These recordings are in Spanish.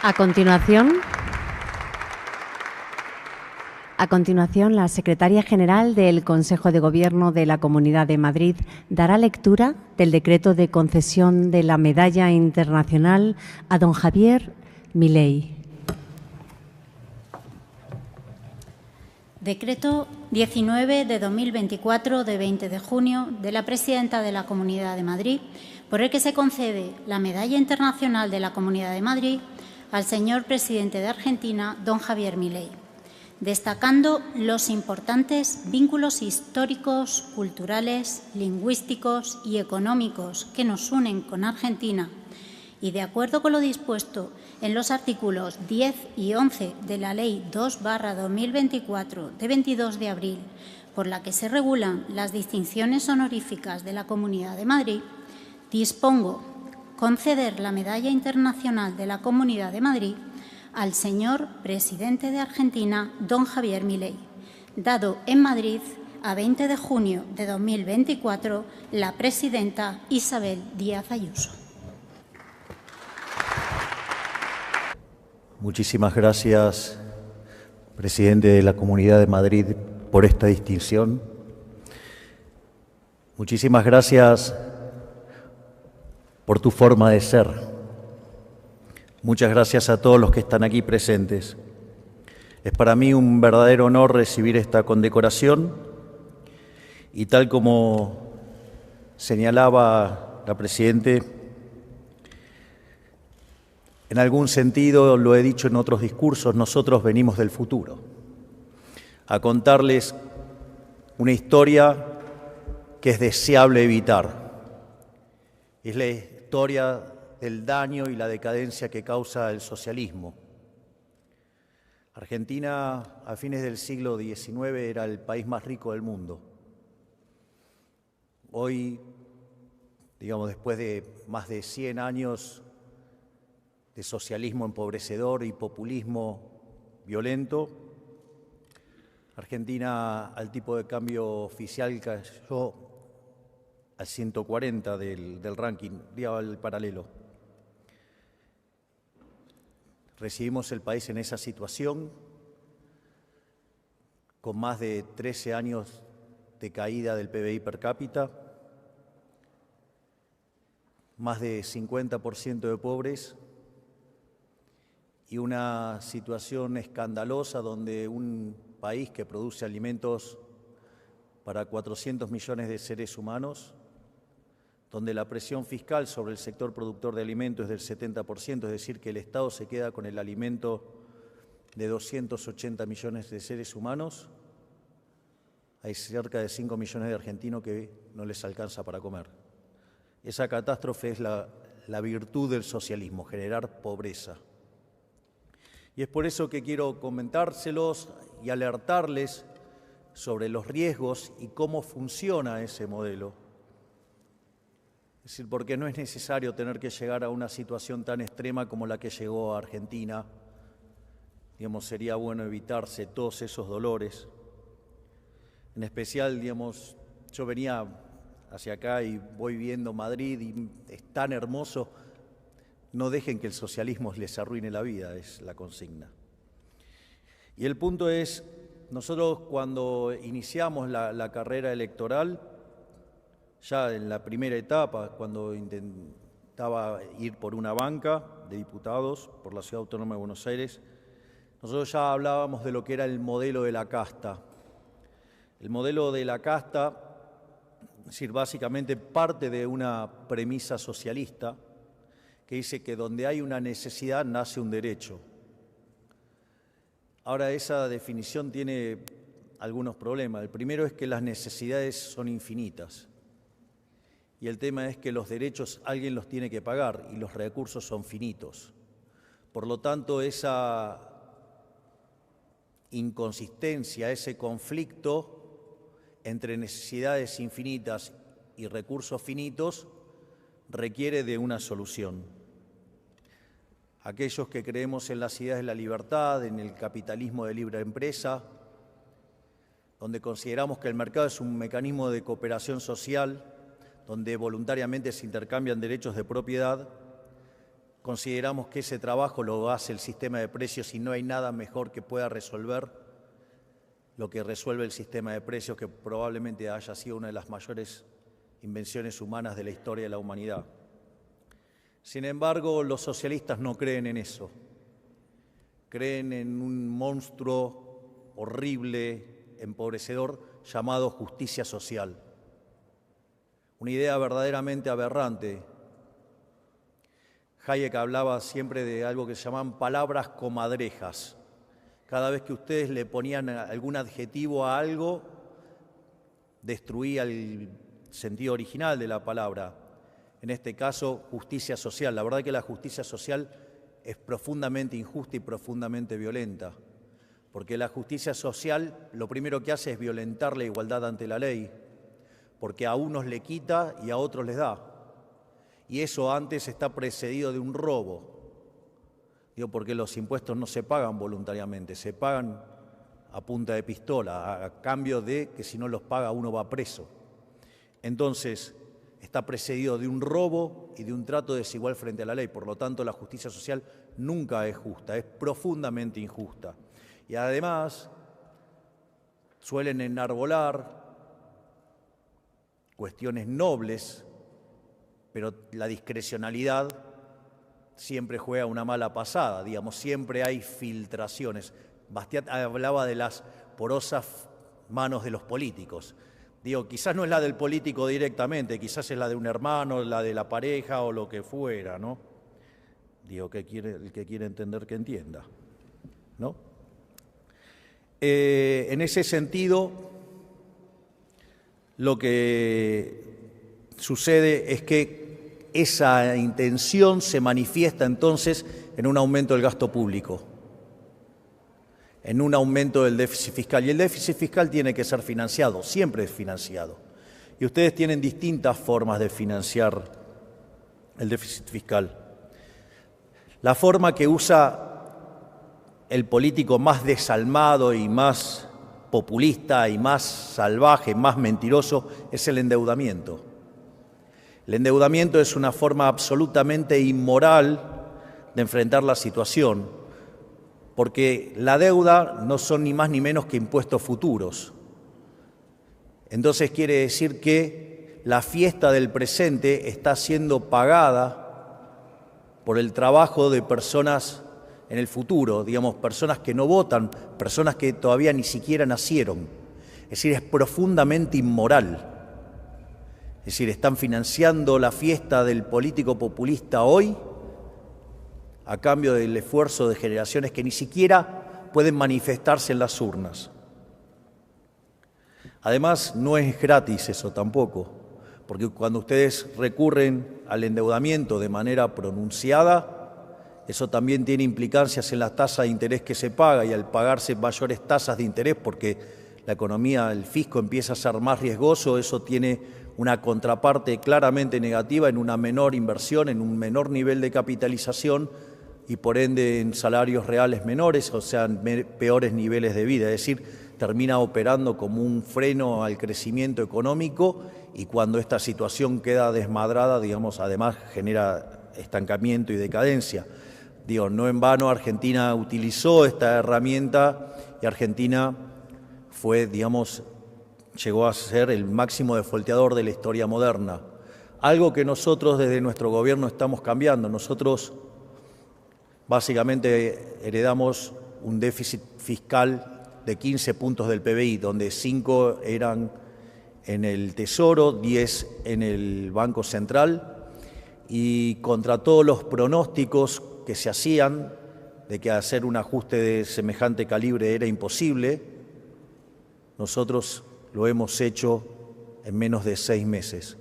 A continuación, la secretaria general del Consejo de Gobierno de la Comunidad de Madrid dará lectura del decreto de concesión de la Medalla Internacional a don Javier Milei. Decreto 19 de 2024 de 20 de junio de la Presidenta de la Comunidad de Madrid, por el que se concede la Medalla Internacional de la Comunidad de Madrid al señor presidente de Argentina, don Javier Milei, destacando los importantes vínculos históricos, culturales, lingüísticos y económicos que nos unen con Argentina y, de acuerdo con lo dispuesto en los artículos 10 y 11 de la Ley 2/2024 de 22 de abril, por la que se regulan las distinciones honoríficas de la Comunidad de Madrid, dispongo conceder la Medalla Internacional de la Comunidad de Madrid al señor presidente de Argentina, don Javier Milei, dado en Madrid a 20 de junio de 2024 la presidenta Isabel Díaz Ayuso. Muchísimas gracias, presidente de la Comunidad de Madrid, por esta distinción. Muchísimas gracias por tu forma de ser. Muchas gracias a todos los que están aquí presentes. Es para mí un verdadero honor recibir esta condecoración y, tal como señalaba la Presidenta, en algún sentido, lo he dicho en otros discursos, nosotros venimos del futuro a contarles una historia que es deseable evitar. Es la historia del daño y la decadencia que causa el socialismo. Argentina, a fines del siglo XIX, era el país más rico del mundo. Hoy, después de más de 100 años de socialismo empobrecedor y populismo violento, Argentina, al tipo de cambio oficial, cayó al 140 del ranking, al paralelo. Recibimos el país en esa situación, con más de 13 años de caída del PBI per cápita, más de 50% de pobres y una situación escandalosa donde un país que produce alimentos para 400 millones de seres humanos, donde la presión fiscal sobre el sector productor de alimentos es del 70%, es decir, que el Estado se queda con el alimento de 280 millones de seres humanos, hay cerca de 5 millones de argentinos que no les alcanza para comer. Esa catástrofe es la virtud del socialismo, generar pobreza. Y es por eso que quiero comentárselos y alertarles sobre los riesgos y cómo funciona ese modelo. Es decir, porque no es necesario tener que llegar a una situación tan extrema como la que llegó a Argentina. Sería bueno evitarse todos esos dolores. En especial, yo venía hacia acá y voy viendo Madrid y es tan hermoso. No dejen que el socialismo les arruine la vida, es la consigna. Y el punto es, nosotros cuando iniciamos la carrera electoral, ya en la primera etapa, cuando intentaba ir por una banca de diputados por la Ciudad Autónoma de Buenos Aires, nosotros ya hablábamos de lo que era el modelo de la casta. El modelo de la casta, es decir, básicamente parte de una premisa socialista que dice que donde hay una necesidad nace un derecho. Ahora, esa definición tiene algunos problemas. El primero es que las necesidades son infinitas. Y el tema es que los derechos alguien los tiene que pagar y los recursos son finitos. Por lo tanto, esa inconsistencia, ese conflicto entre necesidades infinitas y recursos finitos requiere de una solución. Aquellos que creemos en las ideas de la libertad, en el capitalismo de libre empresa, donde consideramos que el mercado es un mecanismo de cooperación social, donde voluntariamente se intercambian derechos de propiedad, Consideramos que ese trabajo lo hace el sistema de precios y no hay nada mejor que pueda resolver lo que resuelve el sistema de precios, que probablemente haya sido una de las mayores invenciones humanas de la historia de la humanidad. Sin embargo, los socialistas no creen en eso. Creen en un monstruo horrible, empobrecedor, llamado justicia social. Una idea verdaderamente aberrante. Hayek hablaba siempre de algo que se llamaban palabras comadrejas. Cada vez que ustedes le ponían algún adjetivo a algo, destruía el sentido original de la palabra. En este caso, justicia social. La verdad que la justicia social es profundamente injusta y profundamente violenta, porque la justicia social lo primero que hace es violentar la igualdad ante la ley, porque a unos le quita y a otros les da. Y eso antes está precedido de un robo. Digo, porque los impuestos no se pagan voluntariamente, se pagan a punta de pistola, a cambio de que si no los paga uno va preso. Entonces, está precedido de un robo y de un trato desigual frente a la ley. Por lo tanto, la justicia social nunca es justa, es profundamente injusta. Y además, suelen enarbolar cuestiones nobles, pero la discrecionalidad siempre juega una mala pasada, digamos, siempre hay filtraciones. Bastiat hablaba de las porosas manos de los políticos. Digo, quizás no es la del político directamente, quizás es la de un hermano, la de la pareja o lo que fuera, ¿no? Digo, el que quiere entender que entienda, ¿no? En ese sentido, lo que sucede es que esa intención se manifiesta entonces en un aumento del gasto público, en un aumento del déficit fiscal. Y el déficit fiscal tiene que ser financiado, siempre es financiado. Y ustedes tienen distintas formas de financiar el déficit fiscal. La forma que usa el político más desalmado y más populista y más salvaje, más mentiroso, es el endeudamiento. El endeudamiento es una forma absolutamente inmoral de enfrentar la situación, porque la deuda no son ni más ni menos que impuestos futuros. Entonces quiere decir que la fiesta del presente está siendo pagada por el trabajo de personas en el futuro, digamos, personas que no votan, personas que todavía ni siquiera nacieron. Es decir, es profundamente inmoral. Es decir, están financiando la fiesta del político populista hoy a cambio del esfuerzo de generaciones que ni siquiera pueden manifestarse en las urnas. Además, no es gratis eso tampoco, porque cuando ustedes recurren al endeudamiento de manera pronunciada, eso también tiene implicancias en la tasa de interés que se paga, y al pagarse mayores tasas de interés porque la economía, el fisco empieza a ser más riesgoso, eso tiene una contraparte claramente negativa en una menor inversión, en un menor nivel de capitalización y por ende en salarios reales menores, o sea, en peores niveles de vida. Es decir, termina operando como un freno al crecimiento económico, y cuando esta situación queda desmadrada, digamos, además genera estancamiento y decadencia. Digo, no en vano Argentina utilizó esta herramienta y Argentina fue, digamos, llegó a ser el máximo defolteador de la historia moderna. Algo que nosotros desde nuestro gobierno estamos cambiando. Nosotros básicamente heredamos un déficit fiscal de 15 puntos del PBI, donde 5 eran en el Tesoro, 10 en el Banco Central, y contra todos los pronósticos que se hacían de que hacer un ajuste de semejante calibre era imposible, nosotros lo hemos hecho en menos de 6 meses.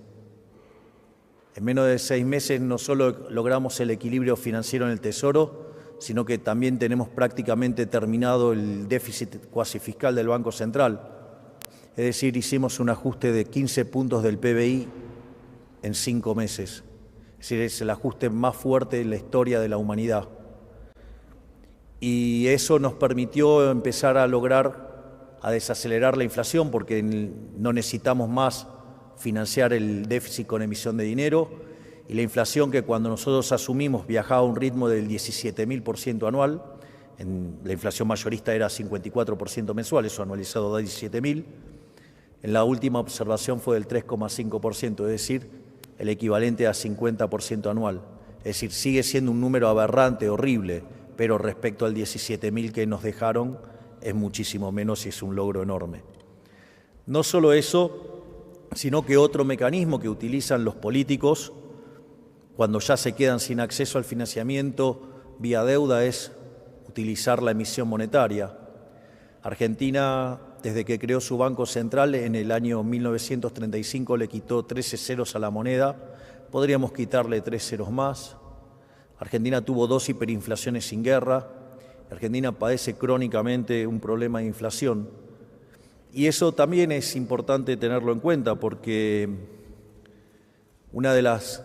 En menos de 6 meses no solo logramos el equilibrio financiero en el Tesoro, sino que también tenemos prácticamente terminado el déficit cuasi fiscal del Banco Central. Es decir, hicimos un ajuste de 15 puntos del PBI en 5 meses. Es decir, es el ajuste más fuerte en la historia de la humanidad. Y eso nos permitió empezar a desacelerar la inflación, porque no necesitamos más financiar el déficit con emisión de dinero, y la inflación, que cuando nosotros asumimos viajaba a un ritmo del 17.000% anual, la inflación mayorista era 54% mensual, eso anualizado da 17.000, en la última observación fue del 3,5%, es decir, el equivalente a 50% anual. Es decir, sigue siendo un número aberrante, horrible, pero respecto al 17.000 que nos dejaron es muchísimo menos y es un logro enorme. No solo eso, sino que otro mecanismo que utilizan los políticos cuando ya se quedan sin acceso al financiamiento vía deuda es utilizar la emisión monetaria. Argentina, desde que creó su Banco Central en el año 1935, le quitó 13 ceros a la moneda, podríamos quitarle 3 ceros más. Argentina tuvo 2 hiperinflaciones sin guerra. Argentina padece crónicamente un problema de inflación. Y eso también es importante tenerlo en cuenta porque una de las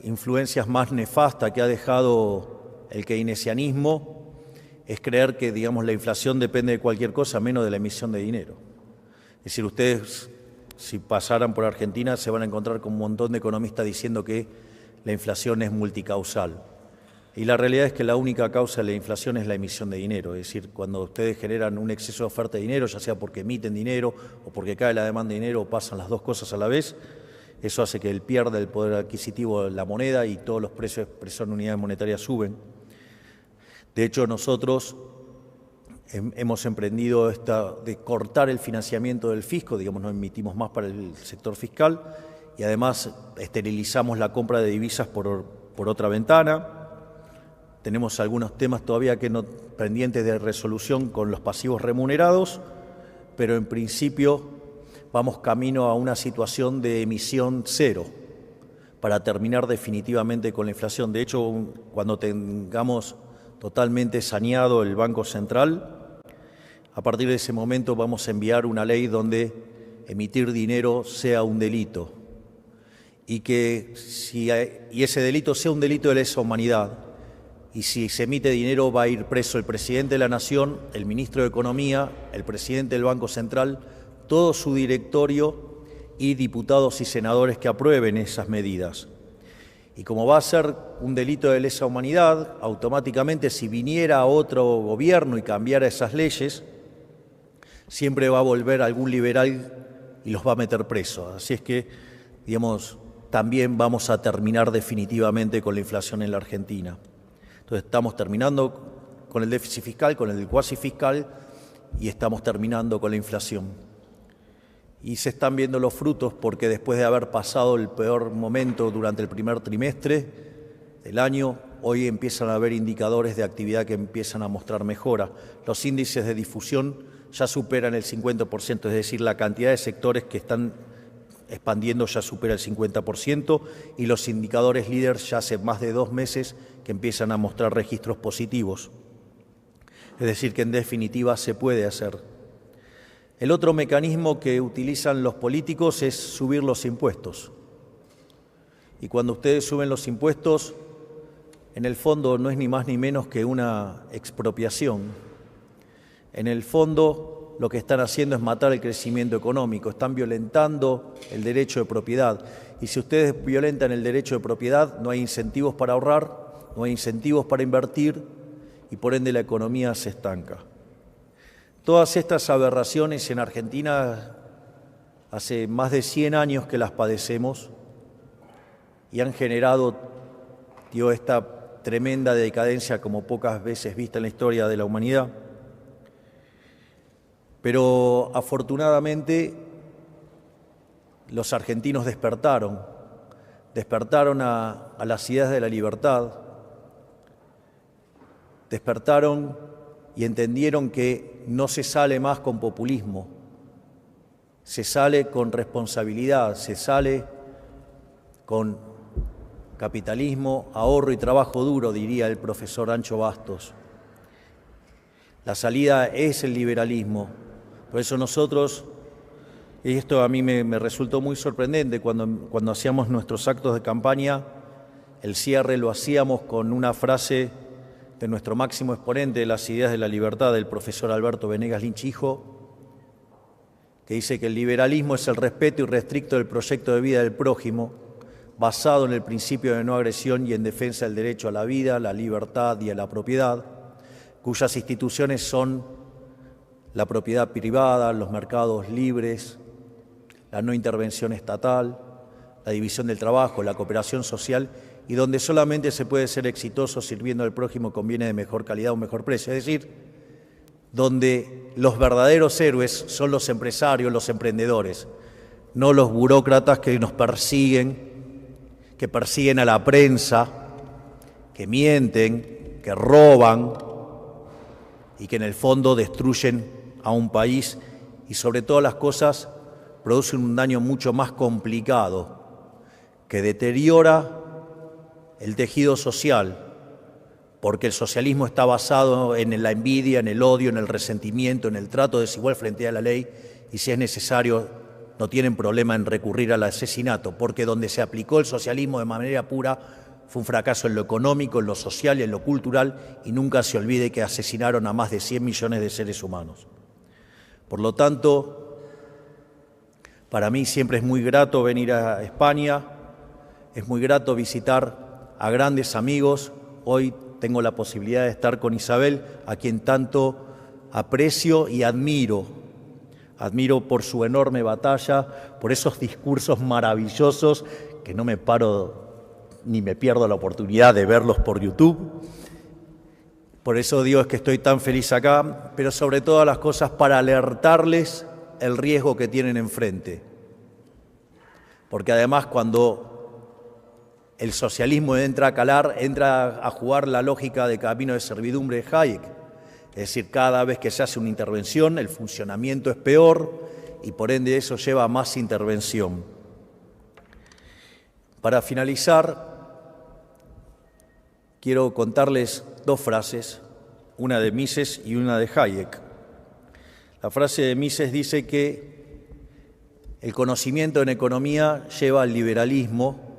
influencias más nefastas que ha dejado el keynesianismo es creer que, digamos, la inflación depende de cualquier cosa menos de la emisión de dinero. Es decir, ustedes, si pasaran por Argentina, se van a encontrar con un montón de economistas diciendo que la inflación es multicausal. Y la realidad es que la única causa de la inflación es la emisión de dinero. Es decir, cuando ustedes generan un exceso de oferta de dinero, ya sea porque emiten dinero o porque cae la demanda de dinero o pasan las dos cosas a la vez, eso hace que él pierda el poder adquisitivo de la moneda y todos los precios de expresión de unidades monetarias suben. De hecho, nosotros hemos emprendido de cortar el financiamiento del fisco, digamos, no emitimos más para el sector fiscal y además esterilizamos la compra de divisas por otra ventana. Tenemos algunos temas todavía pendientes de resolución con los pasivos remunerados, pero en principio vamos camino a una situación de emisión cero para terminar definitivamente con la inflación. De hecho, cuando tengamos totalmente saneado el Banco Central, a partir de ese momento vamos a enviar una ley donde emitir dinero sea un delito y ese delito sea un delito de lesa humanidad. Y si se emite dinero va a ir preso el presidente de la Nación, el ministro de Economía, el presidente del Banco Central, todo su directorio y diputados y senadores que aprueben esas medidas. Y como va a ser un delito de lesa humanidad, automáticamente si viniera otro gobierno y cambiara esas leyes, siempre va a volver algún liberal y los va a meter presos. Así es que, digamos, también vamos a terminar definitivamente con la inflación en la Argentina. Entonces estamos terminando con el déficit fiscal, con el cuasi fiscal y estamos terminando con la inflación. Y se están viendo los frutos porque después de haber pasado el peor momento durante el primer trimestre del año, hoy empiezan a haber indicadores de actividad que empiezan a mostrar mejora. Los índices de difusión ya superan el 50%, es decir, la cantidad de sectores que están expandiendo ya supera el 50% y los indicadores líderes ya hace más de 2 meses que empiezan a mostrar registros positivos. Es decir, que en definitiva se puede hacer. El otro mecanismo que utilizan los políticos es subir los impuestos. Y cuando ustedes suben los impuestos, en el fondo no es ni más ni menos que una expropiación. En el fondo lo que están haciendo es matar el crecimiento económico, están violentando el derecho de propiedad. Y si ustedes violentan el derecho de propiedad, no hay incentivos para ahorrar, no hay incentivos para invertir y por ende la economía se estanca. Todas estas aberraciones en Argentina hace más de 100 años que las padecemos y han generado esta tremenda decadencia como pocas veces vista en la historia de la humanidad. Pero afortunadamente los argentinos despertaron a las ideas de la libertad, despertaron y entendieron que no se sale más con populismo, se sale con responsabilidad, se sale con capitalismo, ahorro y trabajo duro, diría el profesor Ancho Bastos. La salida es el liberalismo. Por eso nosotros, y esto a mí me resultó muy sorprendente, cuando hacíamos nuestros actos de campaña, el cierre lo hacíamos con una frase de nuestro máximo exponente de las ideas de la libertad, del profesor Alberto Venegas Lynch hijo, que dice que el liberalismo es el respeto irrestricto del proyecto de vida del prójimo, basado en el principio de no agresión y en defensa del derecho a la vida, la libertad y a la propiedad, cuyas instituciones son la propiedad privada, los mercados libres, la no intervención estatal, la división del trabajo, la cooperación social, y donde solamente se puede ser exitoso sirviendo al prójimo con bienes de mejor calidad o mejor precio. Es decir, donde los verdaderos héroes son los empresarios, los emprendedores, no los burócratas que nos persiguen, que persiguen a la prensa, que mienten, que roban y que en el fondo destruyen a un país y sobre todas las cosas producen un daño mucho más complicado, que deteriora el tejido social, porque el socialismo está basado en la envidia, en el odio, en el resentimiento, en el trato desigual frente a la ley, y si es necesario no tienen problema en recurrir al asesinato, porque donde se aplicó el socialismo de manera pura fue un fracaso en lo económico, en lo social y en lo cultural, y nunca se olvide que asesinaron a más de 100 millones de seres humanos. Por lo tanto, para mí siempre es muy grato venir a España, es muy grato visitar a grandes amigos. Hoy tengo la posibilidad de estar con Isabel, a quien tanto aprecio y admiro. Admiro por su enorme batalla, por esos discursos maravillosos que no me paro ni me pierdo la oportunidad de verlos por YouTube. Por eso digo es que estoy tan feliz acá, pero sobre todas las cosas para alertarles el riesgo que tienen enfrente. Porque además cuando el socialismo entra a calar, entra a jugar la lógica de camino de servidumbre de Hayek. Es decir, cada vez que se hace una intervención, el funcionamiento es peor y por ende eso lleva a más intervención. Para finalizar, quiero contarles dos frases, una de Mises y una de Hayek. La frase de Mises dice que el conocimiento en economía lleva al liberalismo,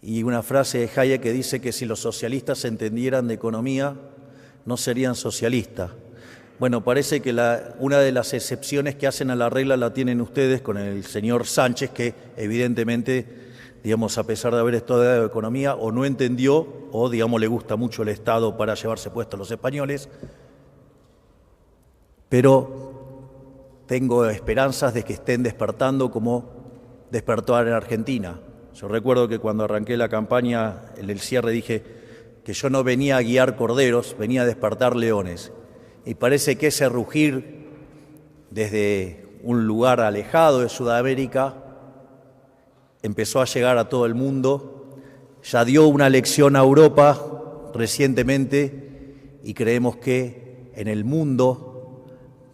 y una frase de Hayek que dice que si los socialistas entendieran de economía, no serían socialistas. Bueno, parece que una de las excepciones que hacen a la regla la tienen ustedes con el señor Sánchez, que evidentemente, digamos, a pesar de haber estudiado economía, o no entendió, o, digamos, le gusta mucho el Estado para llevarse puesto a los españoles, pero tengo esperanzas de que estén despertando como despertó en Argentina. Yo recuerdo que cuando arranqué la campaña, en el cierre dije que yo no venía a guiar corderos, venía a despertar leones. Y parece que ese rugir desde un lugar alejado de Sudamérica empezó a llegar a todo el mundo, ya dio una lección a Europa recientemente y creemos que en el mundo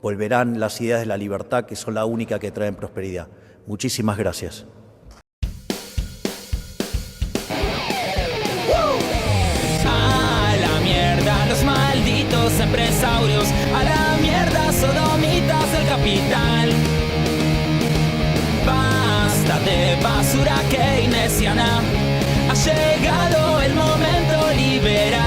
volverán las ideas de la libertad, que son la única que traen prosperidad. Muchísimas gracias. Los malditos empresarios, a la mierda sodomitas del capital. Basta de basura keynesiana, ha llegado el momento liberal.